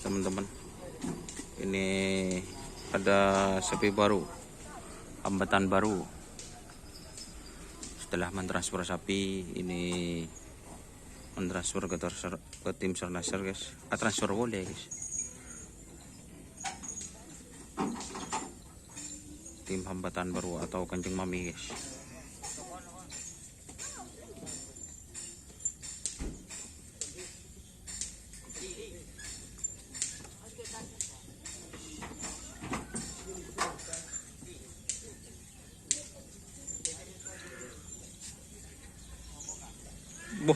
teman-teman. Ini ada sapi baru, hambatan baru. Setelah mentransfer sapi, ini mentransfer ke tim Sernasar guys. Transfer boleh guys. Tim hambatan baru atau Kanjeng Mami guys. Boh,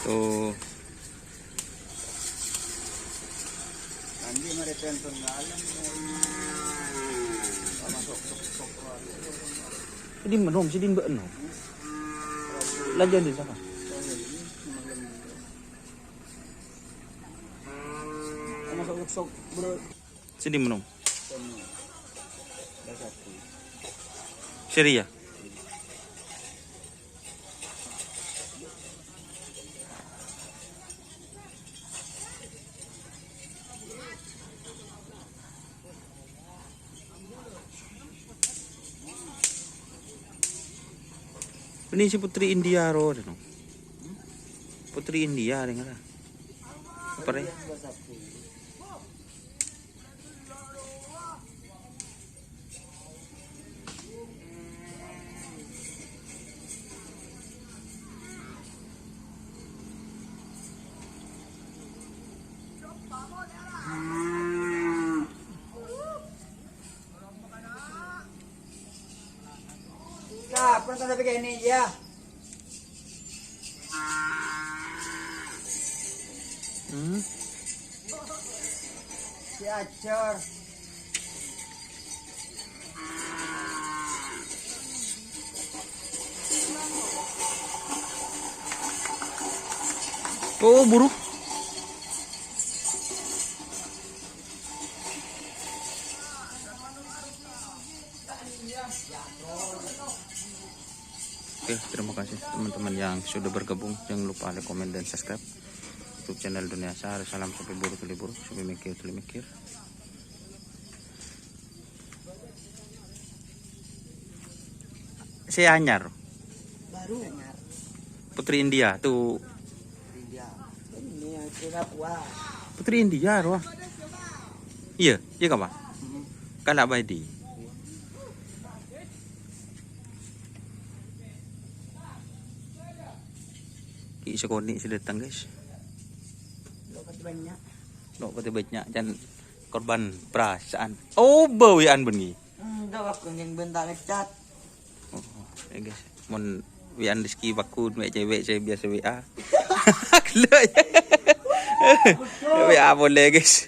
tuh. Jadi menom, jadi mbak no. Lajan di sana. Jadi menom. Syria. Ini si Putri India ro, Putri India dengar. Pare. Nah, pernah sampai kayak ini ya. Si Acor. Oh, buruk. Oke, terima kasih teman-teman yang sudah bergabung. Jangan lupa like, komen, dan subscribe YouTube channel Dunia Sar. Salam sapi buru tuli buru, sapi mikir tuli mikir. Saya Anyar. Baru Anyar. Putri India tuh. India. Ini yang kira puas. Putri India roh. Iya, iya kah, Pak? Kalak Baidi. Sekoni sudah datang guys. Lo kata banyak dan korban perasaan. Oh, bawian bengi. Enggak aku yang bentar cat. Oh, ya guys. Mon wian Rizky bakun mek cewek saya biasa WA. Kelak. WA boleh guys.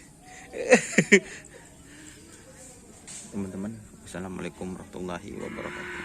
Teman-teman, assalamualaikum warahmatullahi wabarakatuh.